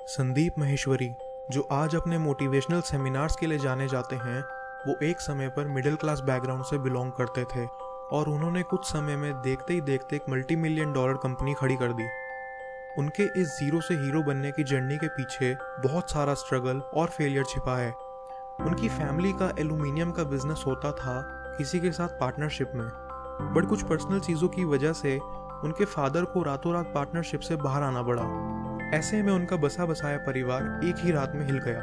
संदीप माहेश्वरी, जो आज अपने मोटिवेशनल सेमिनार्स के लिए जाने जाते हैं, वो एक समय पर मिडिल क्लास बैकग्राउंड से बिलोंग करते थे और उन्होंने कुछ समय में देखते ही देखते एक $multi-million कंपनी खड़ी कर दी। उनके इस जीरो से हीरो बनने की जर्नी के पीछे बहुत सारा स्ट्रगल और फेलियर छिपा है। उनकी फैमिली का एल्यूमिनियम का बिजनेस होता था किसी के साथ पार्टनरशिप में, बट कुछ पर्सनल चीज़ों की वजह से उनके फादर को रातों रात पार्टनरशिप से बाहर आना पड़ा। ऐसे में उनका बसा बसाया परिवार एक ही रात में हिल गया।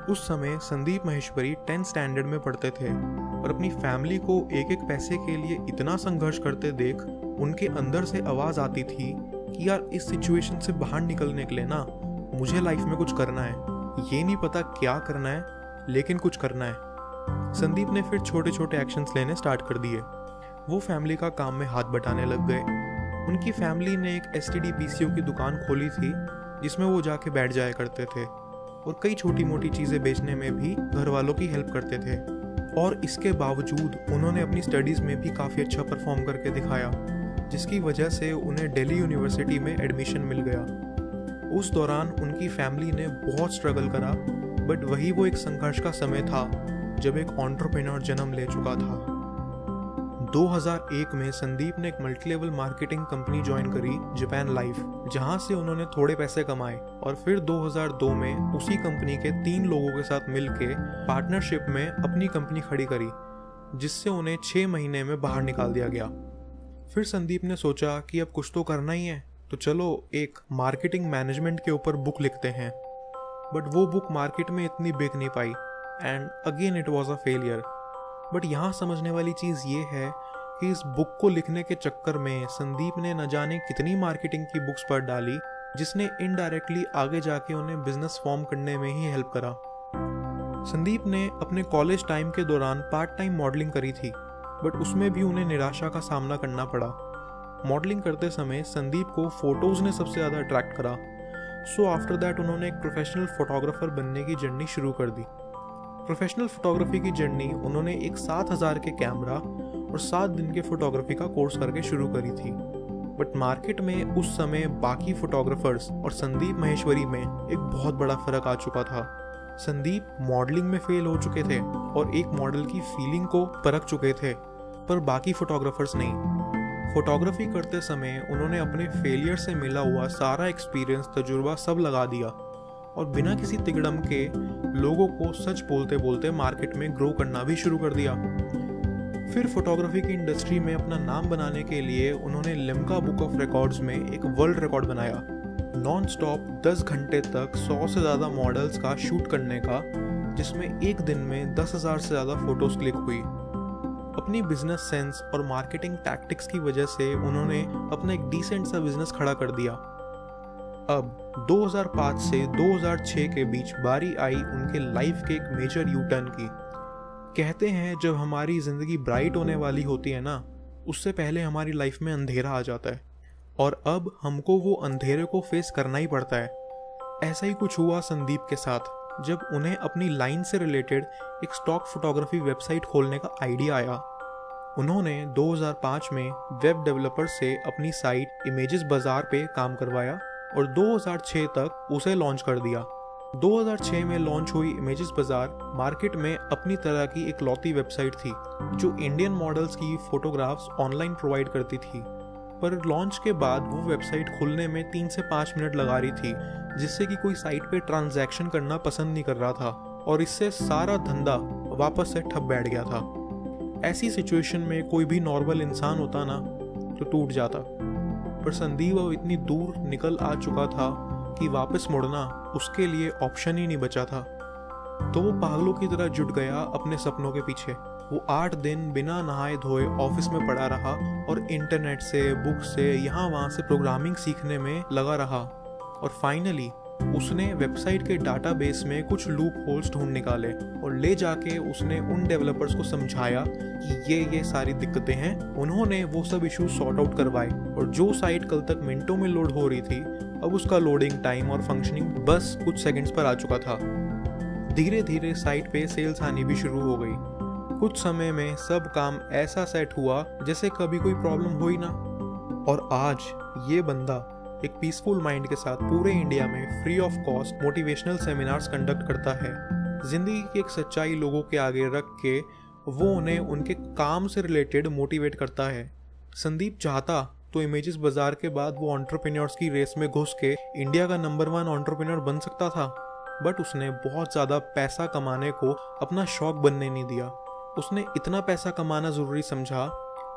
उस समय संदीप माहेश्वरी 10th स्टैंडर्ड में पढ़ते थे और अपनी फैमिली को एक एक पैसे के लिए इतना संघर्ष करते देख उनके अंदर से आवाज़ आती थी कि यार इस सिचुएशन से बाहर निकलने के लिए ना मुझे लाइफ में कुछ करना है। ये नहीं पता क्या करना है, लेकिन कुछ करना है। संदीप ने फिर छोटे छोटे एक्शंस लेने स्टार्ट कर दिए। वो फैमिली का काम में हाथ बटाने लग गए। उनकी फैमिली ने एक STD PCO की दुकान खोली थी जिसमें वो जाके बैठ जाया करते थे और कई छोटी मोटी चीज़ें बेचने में भी घर वालों की हेल्प करते थे। और इसके बावजूद उन्होंने अपनी स्टडीज़ में भी काफ़ी अच्छा परफॉर्म करके दिखाया, जिसकी वजह से उन्हें दिल्ली यूनिवर्सिटी में एडमिशन मिल गया। उस दौरान उनकी फैमिली ने बहुत स्ट्रगल करा, बट वही वो एक संघर्ष का समय था जब एक एंटरप्रेन्योर जन्म ले चुका था। 2001 में संदीप ने एक multi level marketing company join करी, जापान लाइफ, जहां से उन्होंने थोड़े पैसे कमाए और फिर 2002 में उसी कंपनी के 3 लोगों के साथ मिलके पार्टनरशिप में अपनी कंपनी खड़ी करी, जिससे उन्हें 6 महीने में बाहर निकाल दिया गया। फिर संदीप ने सोचा कि अब कुछ तो करना ही है, तो चलो एक मार्केटिंग मैनेजमेंट के ऊपर बुक लिखते हैं। बट वो बुक मार्केट में इतनी बिक नहीं पाई and again it was a failure. But यहाँ समझने वाली चीज़ ये है कि इस बुक को लिखने के चक्कर में संदीप ने न जाने कितनी मार्केटिंग की बुक्स पढ़ डाली, जिसने इनडायरेक्टली आगे जाके उन्हें बिजनेस फॉर्म करने में ही हेल्प करा। संदीप ने अपने कॉलेज टाइम के दौरान पार्ट टाइम मॉडलिंग करी थी, बट उसमें भी उन्हें निराशा का सामना करना पड़ा। मॉडलिंग करते समय संदीप को फोटोज़ ने सबसे ज़्यादा अट्रैक्ट करा। सो आफ्टर दैट उन्होंने एक प्रोफेशनल फोटोग्राफर बनने की जर्नी शुरू कर दी। प्रोफेशनल फोटोग्राफी की जर्नी उन्होंने एक 7000 के कैमरा और 7 दिन के फोटोग्राफी का कोर्स करके शुरू करी थी। बट मार्केट में उस समय बाकी फोटोग्राफर्स और संदीप माहेश्वरी में एक बहुत बड़ा फर्क आ चुका था। संदीप मॉडलिंग में फेल हो चुके थे और एक मॉडल की फीलिंग को परख चुके थे, पर बाकी फोटोग्राफर्स नहीं। फोटोग्राफी करते समय उन्होंने अपने फेलियर से मिला हुआ सारा एक्सपीरियंस, तजुर्बा सब लगा दिया और बिना किसी तिगड़म के लोगों को सच बोलते बोलते मार्केट में ग्रो करना भी शुरू कर दिया। फिर फोटोग्राफी की इंडस्ट्री में अपना नाम बनाने के लिए उन्होंने लिम्का बुक ऑफ रिकॉर्ड्स में एक वर्ल्ड रिकॉर्ड बनाया, नॉन स्टॉप 10 घंटे तक 100 से ज़्यादा मॉडल्स का शूट करने का, जिसमें एक दिन में 10,000 से ज़्यादा फोटोज क्लिक हुई। अपनी बिजनेस सेंस और मार्केटिंग टैक्टिक्स की वजह से उन्होंने अपना एक डिसेंट सा बिजनेस खड़ा कर दिया। अब 2005 से 2006 के बीच बारी आई उनके लाइफ के एक मेजर यू टर्न की। कहते हैं जब हमारी ज़िंदगी ब्राइट होने वाली होती है ना, उससे पहले हमारी लाइफ में अंधेरा आ जाता है और अब हमको वो अंधेरे को फेस करना ही पड़ता है। ऐसा ही कुछ हुआ संदीप के साथ जब उन्हें अपनी लाइन से रिलेटेड एक स्टॉक फोटोग्राफी वेबसाइट खोलने का आइडिया आया। उन्होंने 2005 में वेब डेवलपर से अपनी साइट इमेजेस बाजार पे काम करवाया और 2006 तक उसे लॉन्च कर दिया। 2006 में लॉन्च हुई इमेजेस बाजार मार्केट में अपनी तरह की एक लौती वेबसाइट थी जो इंडियन मॉडल्स की फोटोग्राफ्स ऑनलाइन प्रोवाइड करती थी। पर लॉन्च के बाद वो वेबसाइट खुलने में 3 से 5 मिनट लगा रही थी, जिससे कि कोई साइट पे ट्रांजैक्शन करना पसंद नहीं कर रहा था और इससे सारा धंधा वापस से ठप बैठ गया था। ऐसी सिचुएशन में कोई भी नॉर्मल इंसान होता ना तो टूट जाता, पर संदीप अब इतनी दूर निकल आ चुका था कि वापस मुड़ना उसके लिए ऑप्शन ही नहीं बचा था। तो वो पागलों की तरह जुट गया अपने सपनों के पीछे। वो 8 दिन बिना नहाए धोए ऑफिस में पड़ा रहा और इंटरनेट से, बुक से, यहाँ वहाँ से प्रोग्रामिंग सीखने में लगा रहा और फाइनली उसने वेबसाइट के डाटाबेस में कुछ लूप होल्स ढूंढ निकाले और ले जाके उसने उन डेवलपर्स को समझाया कि ये सारी दिक्कतें हैं। उन्होंने वो सब इश्यूज सॉर्ट आउट करवाए और जो साइट कल तक मिनटों में लोड हो रही थी, अब उसका लोडिंग टाइम और फंक्शनिंग बस कुछ सेकंड्स पर आ चुका था। धीरे धीरे साइट पे सेल्स आनी भी शुरू हो गई। कुछ समय में सब काम ऐसा सेट हुआ जैसे कभी कोई प्रॉब्लम हुई ना। और आज ये बंदा एक पीसफुल माइंड के साथ पूरे इंडिया में free of cost motivational seminars conduct करता है। जिंदगी की एक सच्चाई लोगों के आगे रख के वो उन्हें उनके काम से रिलेटेड मोटिवेट करता है। संदीप चाहता तो इमेजेस बाजार के बाद वो एंटरप्रेन्योर्स की रेस में घुस के इंडिया का नंबर 1 एंटरप्रेन्योर बन सकता था, बट उसने बहुत ज़्यादा पैसा कमाने को अपना शौक बनने नहीं दिया। उसने इतना पैसा कमाना ज़रूरी समझा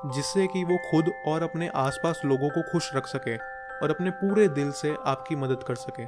जिससे कि वो खुद और अपने आसपास लोगों को खुश रख सके और अपने पूरे दिल से आपकी मदद कर सके।